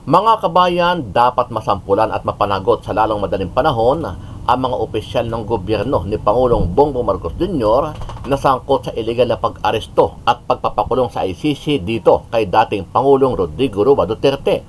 Mga kabayan, dapat masampulan at mapanagot sa lalong madaling panahon ang mga opisyal ng gobyerno ni Pangulong Bongbong Marcos Jr. na sangkot sa iligal na pag-aresto at pagpapakulong sa ICC dito kay dating Pangulong Rodrigo Roa Duterte.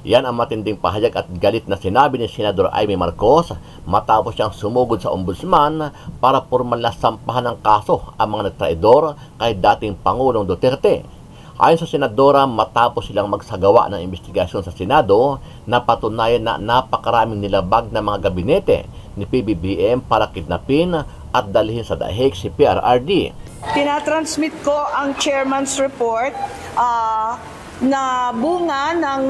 Yan ang matinding pahayag at galit na sinabi ni Senador Amy Marcos matapos siyang sumugod sa ombudsman para formal na sampahan ng kaso ang mga nagtraidor kay dating Pangulong Duterte. Ayon sa senadora, matapos silang magsagawa ng investigasyon sa Senado, napatunayan na napakaraming nilabag na mga gabinete ni PBBM para kidnapin at dalhin sa dahig si PRRD. Tinatransmit ko ang chairman's report na bunga ng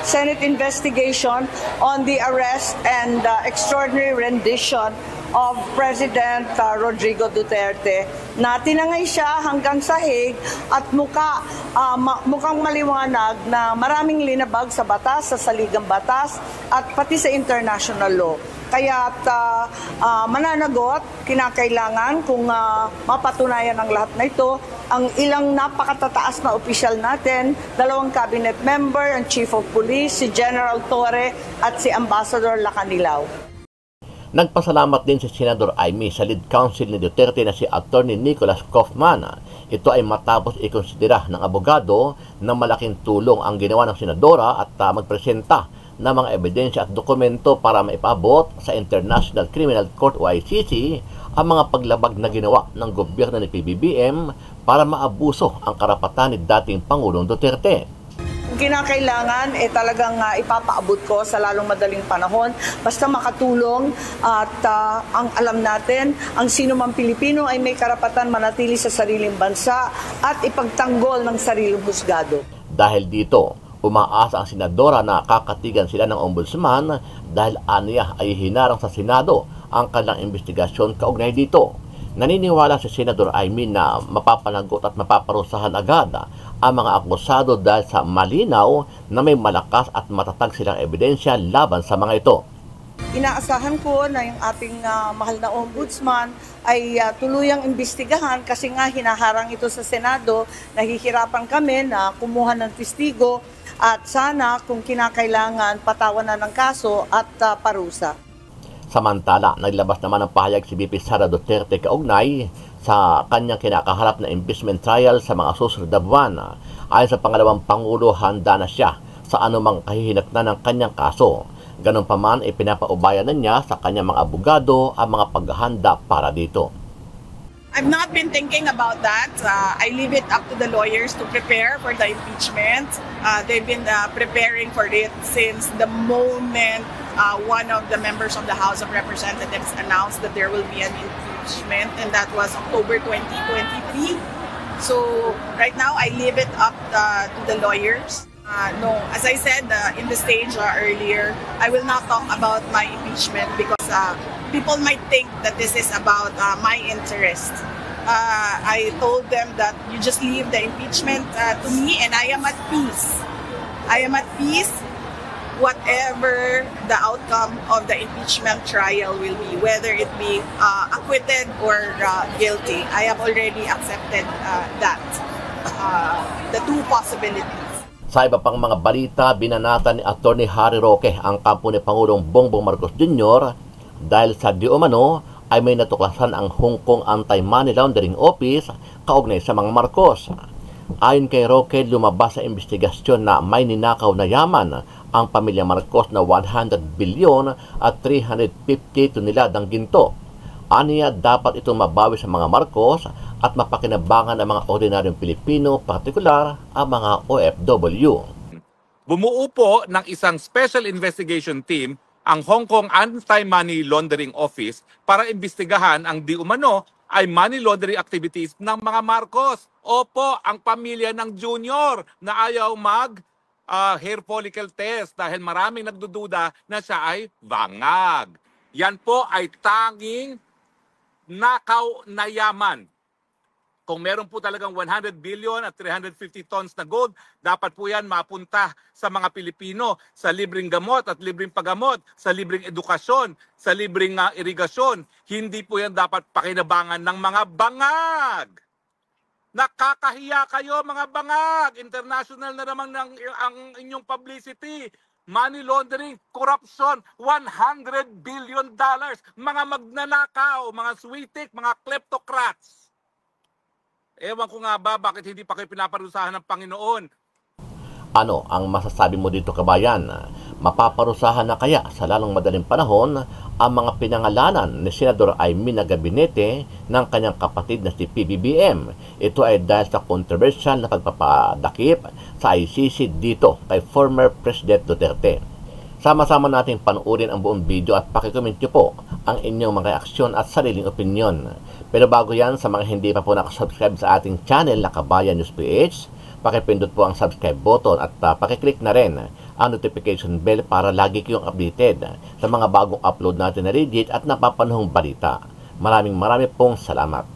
Senate investigation on the arrest and extraordinary rendition of President Rodrigo Duterte na tinangay siya hanggang sahig at mukhang maliwanag na maraming linabag sa batas, sa saligang batas at pati sa international law. Kaya mananagot, kinakailangan kung mapatunayan ang lahat na ito, ang ilang napakatataas na opisyal natin, 2 cabinet member, ang chief of police, si General Torre at si Ambassador Lacanilao. Nagpasalamat din si Senador Amy sa lead counsel ni Duterte na si Attorney Nicholas Kaufman. Ito ay matapos ikonsidera ng abogado na malaking tulong ang ginawa ng senadora at magpresenta ng mga ebidensya at dokumento para maipabot sa International Criminal Court o ICC ang mga paglabag na ginawa ng gobyerno ni PBBM para maabuso ang karapatan ni dating Pangulong Duterte. Kinakailangan talagang ipapaabot ko sa lalong madaling panahon basta makatulong at ang alam natin, ang sino mang Pilipino ay may karapatan manatili sa sariling bansa at ipagtanggol ng sariling husgado. Dahil dito, umaasa ang senadora na kakatigan sila ng ombudsman dahil aniya ay hinarang sa Senado ang kanilang investigasyon kaugnay dito. Naniniwala si Senador Amy na mapapanagot at mapaparusahan agad ang mga akusado dahil sa malinaw na may malakas at matatag silang ebidensya laban sa mga ito. Inaasahan ko na yung ating mahal na ombudsman ay tuluyang imbestigahan kasi nga hinaharang ito sa Senado, nahihirapan kami na kumuha ng testigo at sana kung kinakailangan patawanan ng kaso at parusa. Samantala, naglabas naman ng pahayag si VP Sara Duterte kaugnay sa kanyang kinakaharap na impeachment trial sa mga susunod na buwan. Ayon sa pangalawang Pangulo, handa na siya sa anumang kahihinatnan ng kanyang kaso. Ganun pa man, ipinapaubaya na niya sa kanyang mga abogado ang mga paghahanda para dito. I've not been thinking about that. I leave it up to the lawyers to prepare for the impeachment. They've been preparing for it since the moment one of the members of the House of Representatives announced that there will be an impeachment, and that was October 2023. So right now, I leave it up to the lawyers. No, as I said in the stage earlier, I will not talk about my impeachment because people might think that this is about my interest. I told them that you just leave the impeachment to me, and I am at peace. I am at peace whatever the outcome of the impeachment trial will be, whether it be acquitted or guilty. I have already accepted the two possibilities. Sa iba pang mga balita, binanata ni Attorney Harry Roque ang kampo ni Pangulong Bongbong Marcos Jr. dahil sa di umano ay may natuklasan ang Hong Kong Anti-Money Laundering Office kaugnay sa mga Marcos. Ayon kay Roque, lumabas sa investigasyon na may ninakaw na yaman ang pamilya Marcos na 100 bilyon at 350 tonelada ng ginto. Aniya, dapat itong mabawi sa mga Marcos at mapakinabangan ng mga ordinaryong Pilipino, partikular ang mga OFW. Bumuo po ng isang special investigation team ang Hong Kong Anti-Money Laundering Office para imbestigahan ang di umano ay money laundering activities ng mga Marcos. Opo, ang pamilya ng Junior na ayaw hair follicle test dahil maraming nagdududa na siya ay bangag. Yan po ay tanging nakaw na yaman. Kung meron po talagang 100 billion at 350 tons na gold, dapat po yan mapunta sa mga Pilipino sa libreng gamot at libreng paggamot, sa libreng edukasyon, sa libreng irigasyon. Hindi po yan dapat pakinabangan ng mga bangag Nakakahiya kayo mga bangag. International na naman ang inyong publicity. Money laundering, corruption, $100 billion. Mga magnanakaw, mga switik, mga kleptocrats. Ewan ko nga ba bakit hindi pa kayo pinaparusahan ng Panginoon. Ano ang masasabi mo dito, kabayan? Mapaparusahan na kaya sa lalong madaling panahon ang mga pinangalanan ni Senador Aimee na gabinete ng kanyang kapatid na si PBBM? Ito ay dahil sa controversial na pagpapadakip sa ICC dito kay former President Duterte. Sama-sama nating panuorin ang buong video at pakicomment nyo po ang inyong mga reaksyon at sariling opinion. Pero bago yan, sa mga hindi pa po nakasubscribe sa ating channel na Kabayan News PH, pakipindot po ang subscribe button at pakiclick na rin ang notification bell para lagi kayong updated sa mga bagong upload natin na legit at napapanahong balita. Maraming pong salamat.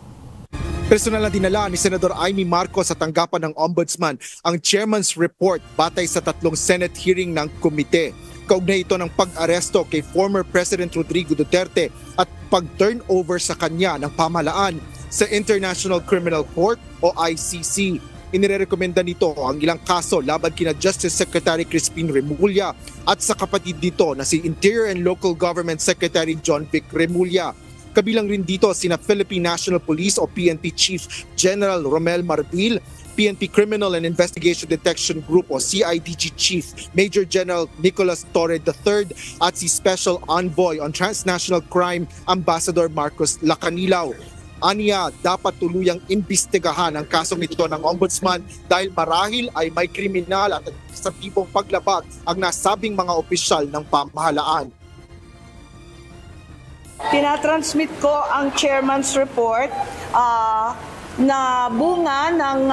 Personal na dinala ni Senador Aimee Marcos sa tanggapan ng Ombudsman ang Chairman's Report batay sa 3 Senate hearing ng komite. Kaugnay ito ng pag-aresto kay former President Rodrigo Duterte at pag-turnover sa kanya ng pamahalaan sa International Criminal Court o ICC. Inirekomenda nito ang ilang kaso laban kina Justice Secretary Crispin Remulla at sa kapatid dito na si Interior and Local Government Secretary John Vic Remulla. Kabilang rin dito sina Philippine National Police o PNP Chief General Romel Marbil, PNP Criminal and Investigation Detection Group o CIDG Chief Major General Nicolas Torre III at si Special Envoy on Transnational Crime Ambassador Marcos Lacanilaw. Aniya, dapat tuluyang imbestigahan ang kasong ito ng Ombudsman dahil marahil ay may kriminal at administratibong paglabag ang nasabing mga opisyal ng pamahalaan. Tinatransmit ko ang chairman's report na bunga ng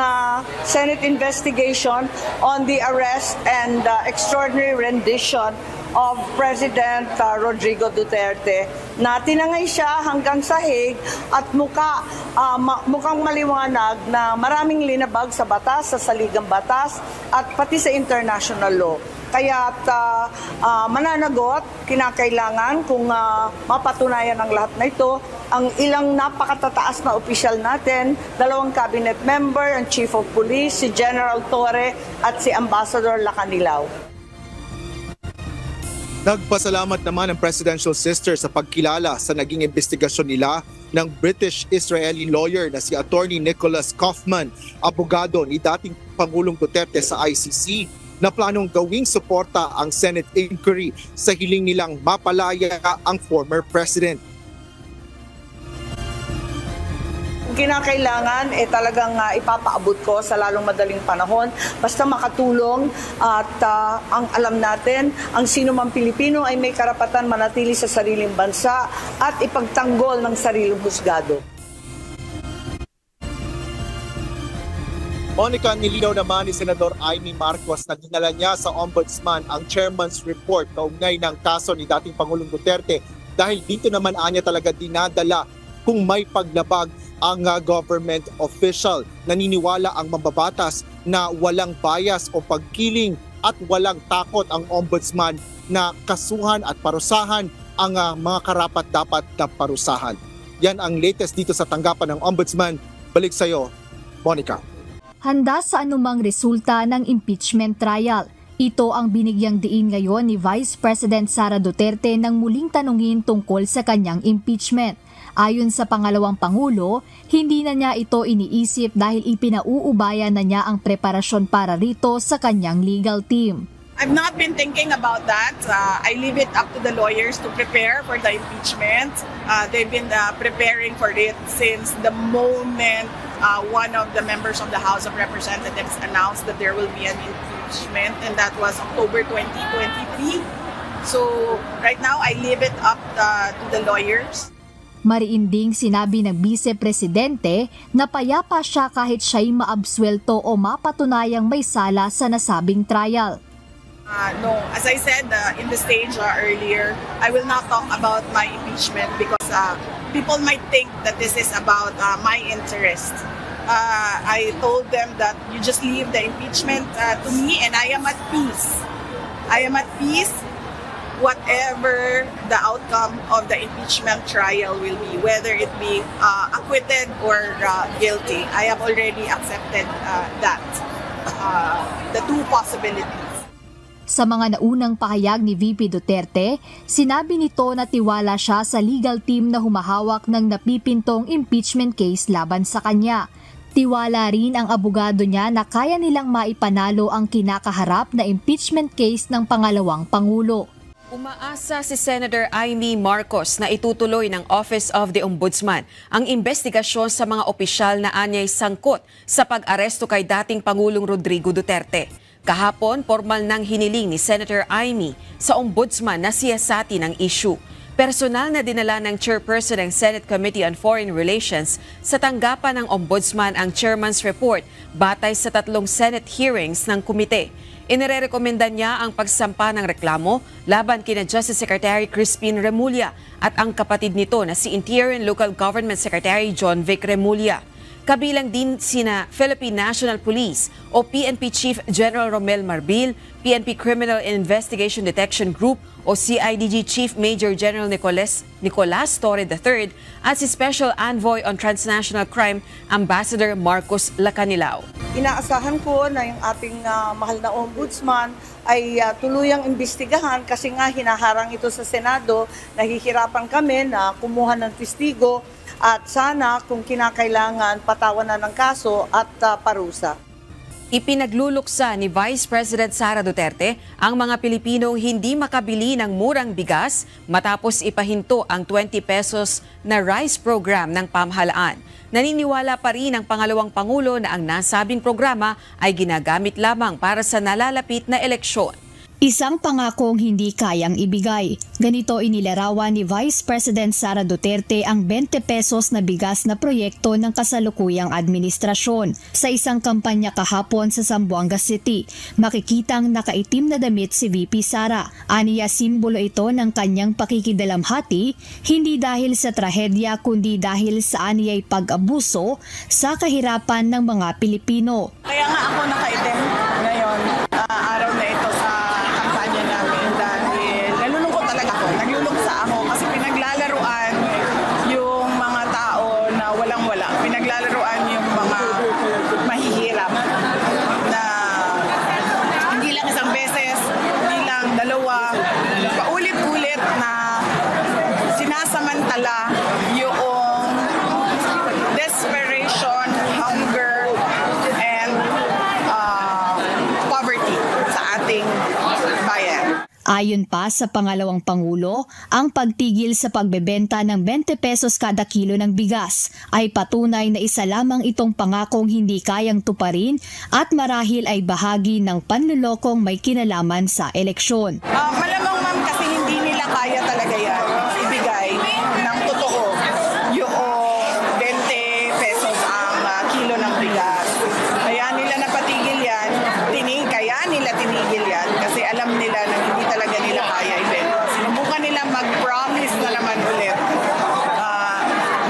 Senate investigation on the arrest and extraordinary rendition of President Rodrigo Duterte na tinangay siya hanggang sahig at mukhang maliwanag na maraming linabag sa batas, sa saligang batas at pati sa international law. Kaya mananagot, kinakailangan kung mapatunayan ang lahat na ito, ang ilang napakatataas na opisyal natin, 2 cabinet member, ang Chief of Police, si General Torre at si Ambassador Lacanilaw. Nagpasalamat naman ang presidential sister sa pagkilala sa naging investigasyon nila ng British-Israeli lawyer na si Attorney Nicholas Kaufman, abogado ni dating Pangulong Duterte sa ICC, na planong gawing suporta ang Senate inquiry sa hiling nilang mapalaya ang former president. Kinakailangan talagang ipapaabot ko sa lalong madaling panahon basta makatulong at ang alam natin ang sino mang Pilipino ay may karapatan manatili sa sariling bansa at ipagtanggol ng sariling husgado. Monica, nilinaw naman ni Senador Aimee Marcos na dinala niya sa Ombudsman ang Chairman's Report kaugnay ng kaso ni dating Pangulong Duterte dahil dito naman anya talaga dinadala kung may paglabag ang government official. Naniniwala ang mambabatas na walang bias o pagkiling at walang takot ang ombudsman na kasuhan at parusahan ang mga karapat-dapat na parusahan. Yan ang latest dito sa tanggapan ng ombudsman. Balik sa iyo, Monica. Handa sa anumang resulta ng impeachment trial. Ito ang binigyang diin ngayon ni Vice President Sara Duterte nang muling tanungin tungkol sa kanyang impeachment. Ayon sa pangalawang Pangulo, hindi na niya ito iniisip dahil ipinauubaya na niya ang preparasyon para rito sa kanyang legal team. I've not been thinking about that. I leave it up to the lawyers to prepare for the impeachment. They've been preparing for it since the moment one of the members of the House of Representatives announced that there will be an impeachment, and that was October 2023. So right now, I leave it up to the lawyers. Mariinding sinabi ng Vice-Presidente na payapa siya kahit siya'y maabsuelto o mapatunayang may sala sa nasabing trial. No, as I said in the stage earlier, I will not talk about my impeachment because people might think that this is about my interest. I told them that you just leave the impeachment to me and I am at peace. I am at peace whatever the outcome of the impeachment trial will be, whether it be acquitted or guilty. I have already accepted the two possibilities. Sa mga naunang pahayag ni VP Duterte, sinabi nito na tiwala siya sa legal team na humahawak ng napipintong impeachment case laban sa kanya. Tiwala rin ang abogado niya na kaya nilang maipanalo ang kinakaharap na impeachment case ng pangalawang Pangulo. Umaasa si Senator Amy Marcos na itutuloy ng Office of the Ombudsman ang investigasyon sa mga opisyal na anyay sangkot sa pag-aresto kay dating Pangulong Rodrigo Duterte. Kahapon, formal nang hiniling ni Senator Amy sa Ombudsman na siyasatin ang issue. Personal na dinala ng Chairperson ng Senate Committee on Foreign Relations sa tanggapan ng Ombudsman ang Chairman's Report batay sa 3 Senate hearings ng komite. Inirekomenda niya ang pagsampa ng reklamo laban kina Justice Secretary Crispin Remulla at ang kapatid nito na si Interior and Local Government Secretary John Vic Remulla. Kabilang din sina Philippine National Police o PNP Chief General Romel Marbil, PNP Criminal Investigation Detection Group o CIDG Chief Major General Nicolas Torre III at si Special Envoy on Transnational Crime Ambassador Marcos Lacanilao. Inaasahan ko na yung ating mahal na ombudsman ay tuluyang imbestigahan kasi nga hinaharang ito sa Senado, nahihirapan kami na kumuha ng testigo at sana kung kinakailangan patawanan ng kaso at parusa. Ipinagluluksa ni Vice President Sara Duterte ang mga Pilipinong hindi makabili ng murang bigas matapos ipahinto ang 20 pesos na rice program ng pamahalaan. Naniniwala pa rin ang pangalawang Pangulo na ang nasabing programa ay ginagamit lamang para sa nalalapit na eleksyon. Isang pangakong hindi kayang ibigay. Ganito inilarawan ni Vice President Sara Duterte ang 20 pesos na bigas na proyekto ng kasalukuyang administrasyon. Sa isang kampanya kahapon sa Zamboanga City, makikitang nakaitim na damit si VP Sara. Aniya simbolo ito ng kanyang pakikidalamhati, hindi dahil sa trahedya kundi dahil sa aniyay pag-abuso sa kahirapan ng mga Pilipino. Kaya nga ako nakaitim ngayon, araw na ito sa kampanya namin dahil nalulungkot talaga ako. Nagluluksa ako kasi pinaglalaruan yung mga tao na walang-wala. Pinaglalaruan yung mga mahihirap na hindi lang isang beses, hindi lang dalawa, paulit-ulit na sinasamantala yung desperation, hunger, and poverty sa ating bayan. Ayon pa sa pangalawang Pangulo, ang pagtigil sa pagbebenta ng 20 pesos kada kilo ng bigas ay patunay na isa lamang itong pangakong hindi kayang tuparin at marahil ay bahagi ng panlulokong may kinalaman sa eleksyon. Malamang ma'am kasi hindi nila kaya talaga yan ibigay ng totoo yung 20 pesos ang kilo ng bigas. Kaya nila napatigil yan, kaya nila tinigil yan kasi alam nila na hindi talaga nila kaya ibenta. Sinubukan nila mag-promise na naman ulit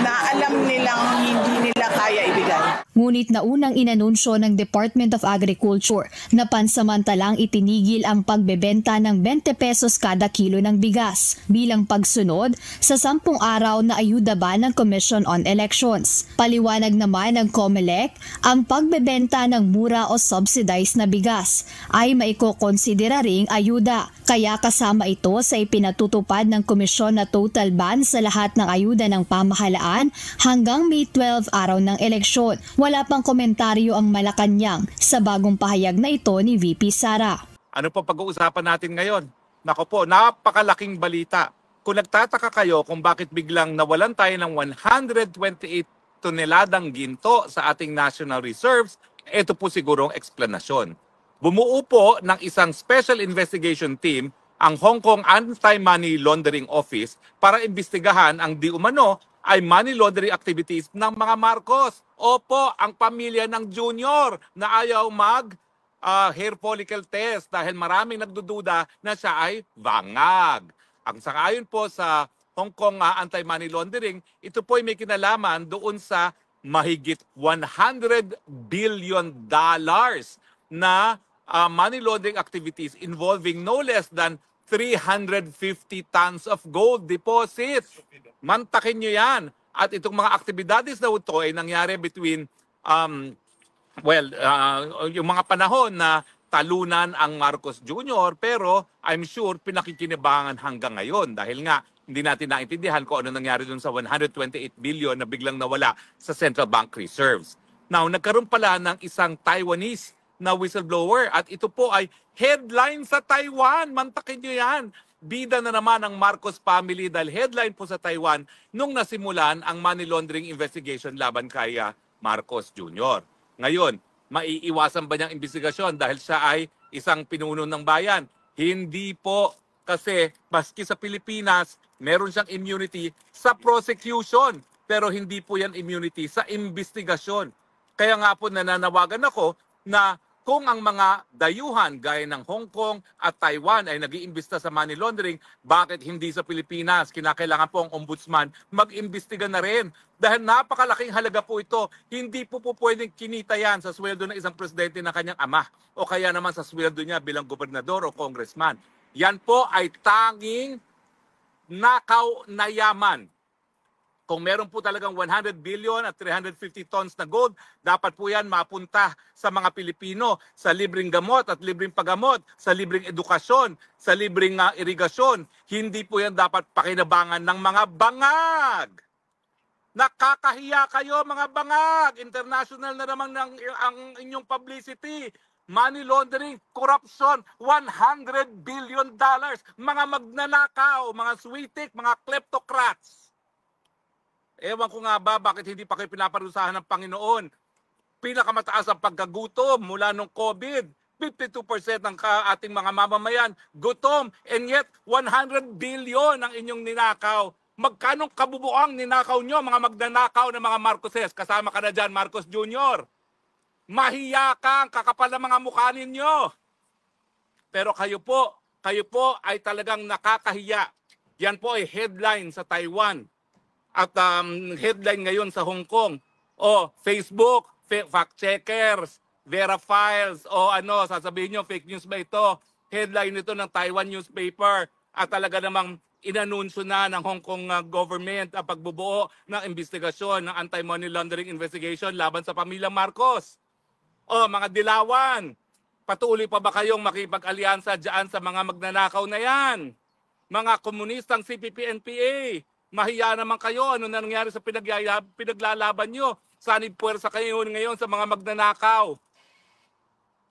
na alam nilang hindi nila kaya ibigay. Ngunit naunang inanunsyo ng Department of Agriculture na pansamantalang itinigil ang pagbebenta ng 20 pesos kada kilo ng bigas bilang pagsunod sa 10 araw na ayuda ban ng Commission on Elections. Paliwanag naman ng COMELEC, ang pagbebenta ng mura o subsidized na bigas ay maikokonsidera ring ayuda. Kaya kasama ito sa ipinatutupad ng komisyon na total ban sa lahat ng ayuda ng pamahalaan hanggang May 12 araw ng eleksyon. Wala pang komentaryo ang Malacanang sa bagong pahayag na ito ni VP Sara. Ano pa pag-uusapan natin ngayon? Nako po, napakalaking balita. Kung nagtataka kayo kung bakit biglang nawalan tayo ng 128 toneladang ginto sa ating national reserves, ito po sigurong eksplanasyon. Bumuo po ng isang special investigation team ang Hong Kong Anti-Money Laundering Office para imbestigahan ang di umano ay money laundering activities ng mga Marcos. Opo, ang pamilya ng Junior na ayaw hair follicle test dahil maraming nagdududa na siya ay bangag. Ang sangayon po sa Hong Kong Anti-Money Laundering, ito po ay may kinalaman doon sa mahigit $100 billion na money laundering activities involving no less than 350 tons of gold deposit. Mantakin nyo yan. At itong mga aktibidades na ito ay nangyari between, yung mga panahon na talunan ang Marcos Jr. Pero I'm sure pinakikinabangan hanggang ngayon dahil nga hindi natin naintindihan kung ano nangyari dun sa 128 billion na biglang nawala sa Central Bank Reserves. Now, nagkaroon pala ng isang Taiwanese na whistleblower at ito po ay headline sa Taiwan. Mantakin nyo yan. Bida na naman ang Marcos family dahil headline po sa Taiwan nung nasimulan ang money laundering investigation laban kay Marcos Jr. Ngayon, maiiwasan ba niyang investigasyon dahil siya ay isang pinuno ng bayan? Hindi po, kasi maski sa Pilipinas, meron siyang immunity sa prosecution pero hindi po yan immunity sa investigasyon. Kaya nga po nananawagan ako na kung ang mga dayuhan gaya ng Hong Kong at Taiwan ay nag-iimbesta sa money laundering, bakit hindi sa Pilipinas? Kinakailangan po ang ombudsman mag-imbestiga na rin. Dahil napakalaking halaga po ito, hindi po pwedeng kinita yan sa sweldo ng isang presidente ng kanyang ama o kaya naman sa sweldo niya bilang gobernador o congressman. Yan po ay tanging nakaw na yaman. Kung meron po talagang 100 billion at 350 tons na gold, dapat po yan mapunta sa mga Pilipino sa libreng gamot at libreng paggamot, sa libreng edukasyon, sa libreng irigasyon. Hindi po yan dapat pakinabangan ng mga bangag. Nakakahiya kayo mga bangag. International na naman ang inyong publicity. Money laundering, corruption, $100 billion. Mga magnanakaw, mga switik, mga kleptocrats. Ewan ko nga ba bakit hindi pa kayo pinaparusahan ng Panginoon. Pinakamataas ang pagkagutom mula nung COVID. 52% ng ating mga mamamayan gutom, and yet 100 billion ang inyong ninakaw. Magkanong kabubuang ninakaw nyo, mga magnanakaw ng mga Marcoses? Kasama ka na dyan, Marcos Jr. Mahiya ka, ang kakapal ng mga mukha ninyo. Pero kayo po ay talagang nakakahiya. Yan po ay headline sa Taiwan. At headline ngayon sa Hong Kong. O Facebook, fact-checkers, Vera Files, o sasabihin nyo, fake news ba ito? Headline nito ng Taiwan newspaper. At talaga namang inanunsyo na ng Hong Kong government ang pagbubuo ng investigasyon ng anti-money laundering investigation laban sa pamilyang Marcos. O mga dilawan, patuloy pa ba kayong makipag-alyansa dyan sa mga magnanakaw na yan? Mga komunistang CPP-NPA, mahiya naman kayo. Ano na nangyari sa pinaglalaban nyo? Sanib puwersa kayo ngayon sa mga magnanakaw.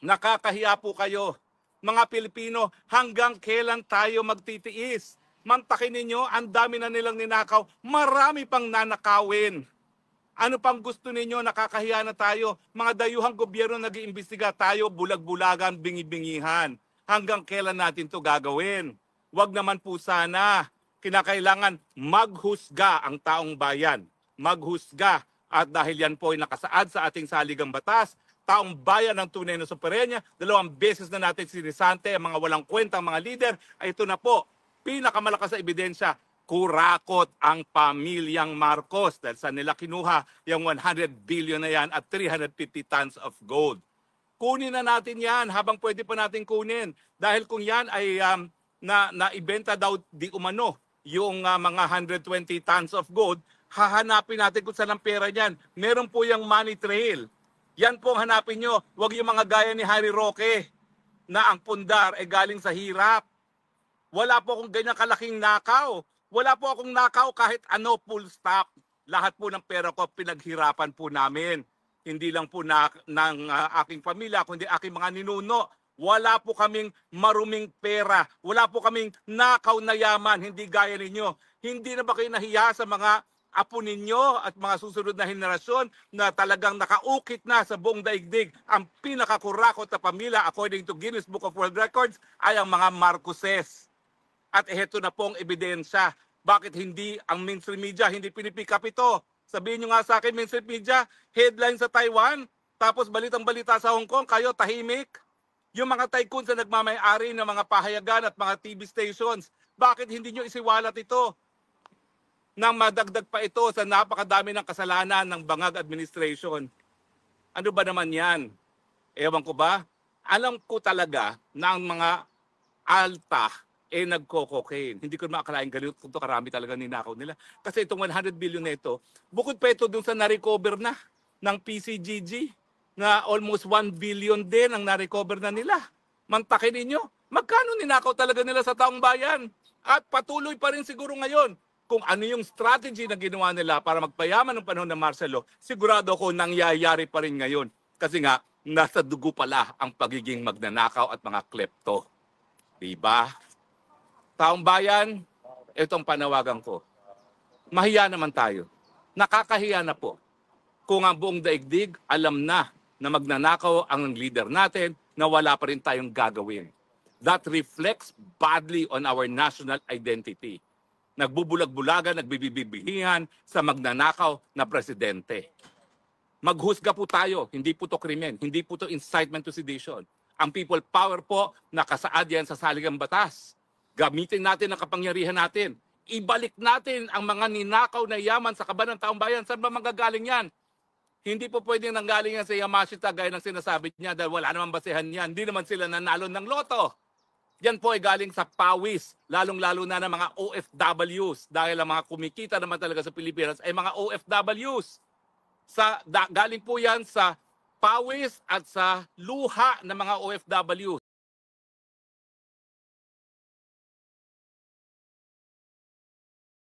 Nakakahiya po kayo. Mga Pilipino, hanggang kailan tayo magtitiis? Mantakin ninyo, ang dami na nilang ninakaw. Marami pang nanakawin. Ano pang gusto ninyo? Nakakahiya na tayo. Mga dayuhang gobyerno nag-iimbestiga tayo, bulag-bulagan, bingi-bingihan. Hanggang kailan natin to gagawin? Wag naman po sana. Kinakailangan maghusga ang taong bayan. Maghusga. At dahil yan po ay nakasaad sa ating saligang batas, taong bayan ng tunay na soberenya, 2 beses na natin sinisante ang mga walang kwentang mga lider, ay ito na po, pinakamalakas na ebidensya, kurakot ang pamilyang Marcos dahil sa nila kinuha yung 100 billion na yan at 350 tons of gold. Kunin na natin yan habang pwede pa natin kunin. Dahil kung yan ay naibenta daw di umano, yung mga 120 tons of gold, hahanapin natin kung saan ang pera niyan. Meron po yung money trail. Yan po ang hanapin nyo. Huwag yung mga gaya ni Harry Roque na ang pundar ay galing sa hirap. Wala po akong ganyan kalaking nakaw. Wala po akong nakaw kahit ano, full stop. Lahat po ng pera ko pinaghirapan po namin. Hindi lang po ng aking pamilya, kundi aking mga ninuno. Wala po kaming maruming pera. Wala po kaming nakaw na yaman. Hindi gaya ninyo. Hindi na ba kayo nahiya sa mga apo ninyo at mga susunod na henerasyon na talagang nakaukit na sa buong daigdig? Ang pinakakurakot na pamilya according to Guinness Book of World Records ay ang mga Marcoses. At heto na pong ebidensya. Bakit hindi ang mainstream media hindi pinipick up ito? Sabihin nyo nga sa akin, mainstream media, headline sa Taiwan, tapos balitang-balita sa Hong Kong, kayo tahimik. Yung mga tycoons na nagmamay-ari ng mga pahayagan at mga TV stations, bakit hindi nyo isiwalat ito? Nang madagdag pa ito sa napakadami ng kasalanan ng Bangag Administration. Ano ba naman yan? Ewan ko ba? Alam ko talaga na ang mga alta nagko-cocaine. Hindi ko maakalain ganito kung karami talaga ninakaw nila. Kasi itong 100 billion na ito, bukod pa ito dun sa na-recover na ng PCGG, na almost 1 billion din ang na-recover na nila. Mantakin ninyo, magkano ninakaw talaga nila sa taong bayan? At patuloy pa rin siguro ngayon. Kung ano yung strategy na ginawa nila para magpayaman ng panahon ng Marcelo, sigurado ako nangyayari pa rin ngayon. Kasi nga, nasa dugo pala ang pagiging magnanakaw at mga klepto. Diba? Taong bayan, itong panawagan ko. Mahiya naman tayo. Nakakahiya na po. Kung ang buong daigdig, alam na magnanakaw ang leader natin, na wala pa rin tayong gagawin. That reflects badly on our national identity. Nagbubulag-bulagan, nagbibibihihan sa magnanakaw na presidente. Maghusga po tayo, hindi po to krimen, hindi po to incitement to sedition. Ang people power po, nakasaad yan sa saligang batas. Gamitin natin ang kapangyarihan natin. Ibalik natin ang mga ninakaw na yaman sa kaban ng taong bayan. Saan ba manggagaling yan? Hindi po pwedeng nanggaling yan sa Yamashita gaya ng sinasabi niya dahil wala namang basehan yan. Hindi naman sila nanalo ng loto. Yan po ay galing sa pawis, lalong-lalo na ng mga OFWs. Dahil ang mga kumikita naman talaga sa Pilipinas ay mga OFWs. Galing po yan sa pawis at sa luha ng mga OFWs.